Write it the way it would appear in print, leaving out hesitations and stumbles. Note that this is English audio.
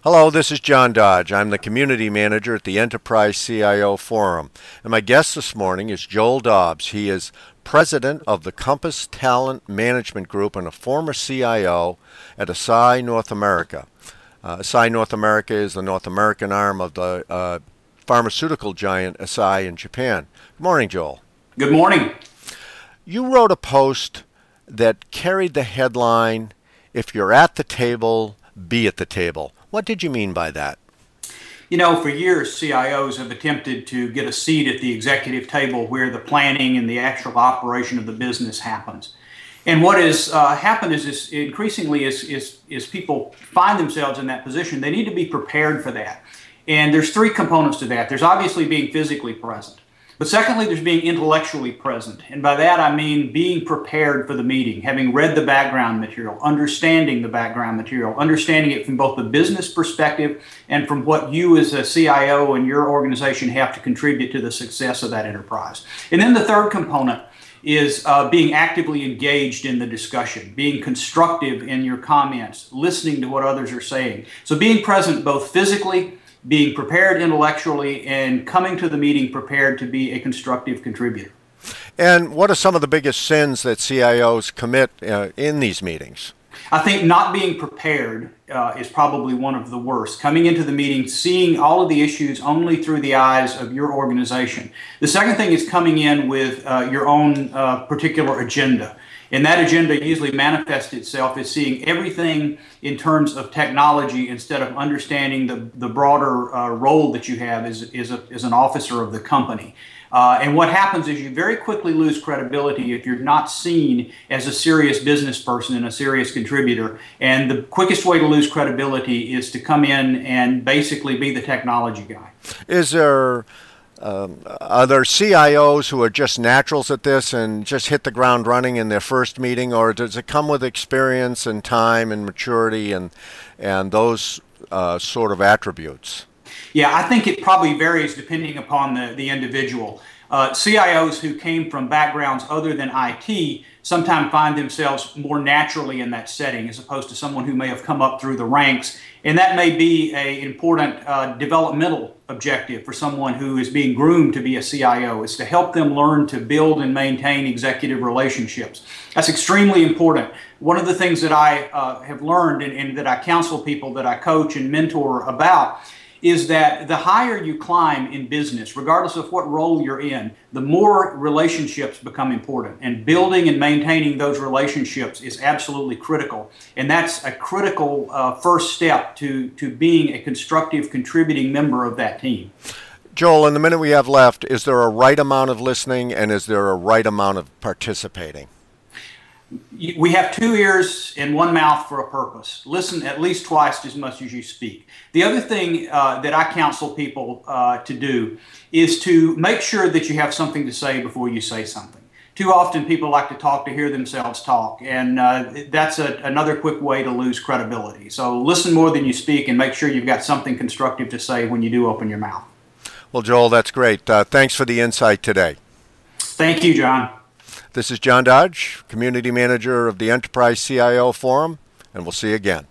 Hello, this is John Dodge. I'm the Community Manager at the Enterprise CIO Forum. And my guest this morning is Joel Dobbs. He is President of the Compass Talent Management Group and a former CIO at Asahi North America. Asahi North America is the North American arm of the pharmaceutical giant Asahi in Japan. Good morning, Joel. Good morning. You wrote a post that carried the headline, "If you're at the table, be at the table." What did you mean by that? You know, for years, CIOs have attempted to get a seat at the executive table where the planning and the actual operation of the business happens. And what has happened is increasingly is people find themselves in that position. They need to be prepared for that. And there's three components to that. There's obviously being physically present. But secondly, there's being intellectually present. And by that, I mean being prepared for the meeting, having read the background material, understanding the background material, understanding it from both the business perspective and from what you as a CIO and your organization have to contribute to the success of that enterprise. And then the third component is being actively engaged in the discussion, being constructive in your comments, listening to what others are saying. So being present both physically, being prepared intellectually, and coming to the meeting prepared to be a constructive contributor. And what are some of the biggest sins that CIOs commit in these meetings? I think not being prepared is probably one of the worst. Coming into the meeting, seeing all of the issues only through the eyes of your organization. The second thing is coming in with your own particular agenda. And that agenda usually manifests itself as seeing everything in terms of technology instead of understanding the broader role that you have as an officer of the company. And what happens is you very quickly lose credibility if you're not seen as a serious business person and a serious contributor. And the quickest way to lose credibility is to come in and basically be the technology guy. Are there CIOs who are just naturals at this and just hit the ground running in their first meeting, or does it come with experience and time and maturity and those sort of attributes? Yeah, I think it probably varies depending upon the individual. CIOs who came from backgrounds other than IT sometimes find themselves more naturally in that setting as opposed to someone who may have come up through the ranks. And that may be an important developmental objective for someone who is being groomed to be a CIO, is to help them learn to build and maintain executive relationships. That's extremely important. One of the things that I have learned and that I counsel people that I coach and mentor about is that the higher you climb in business, regardless of what role you're in, the more relationships become important. And building and maintaining those relationships is absolutely critical. And that's a critical first step to being a constructive, contributing member of that team. Joel, in the minute we have left, is there a right amount of listening and is there a right amount of participating? We have two ears and one mouth for a purpose. Listen at least twice as much as you speak. The other thing that I counsel people to do is to make sure that you have something to say before you say something. Too often people like to talk to hear themselves talk, and that's another quick way to lose credibility. So listen more than you speak and make sure you've got something constructive to say when you do open your mouth. Well, Joel, that's great. Thanks for the insight today. Thank you, John. This is John Dodge, Community Manager of the Enterprise CIO Forum, and we'll see you again.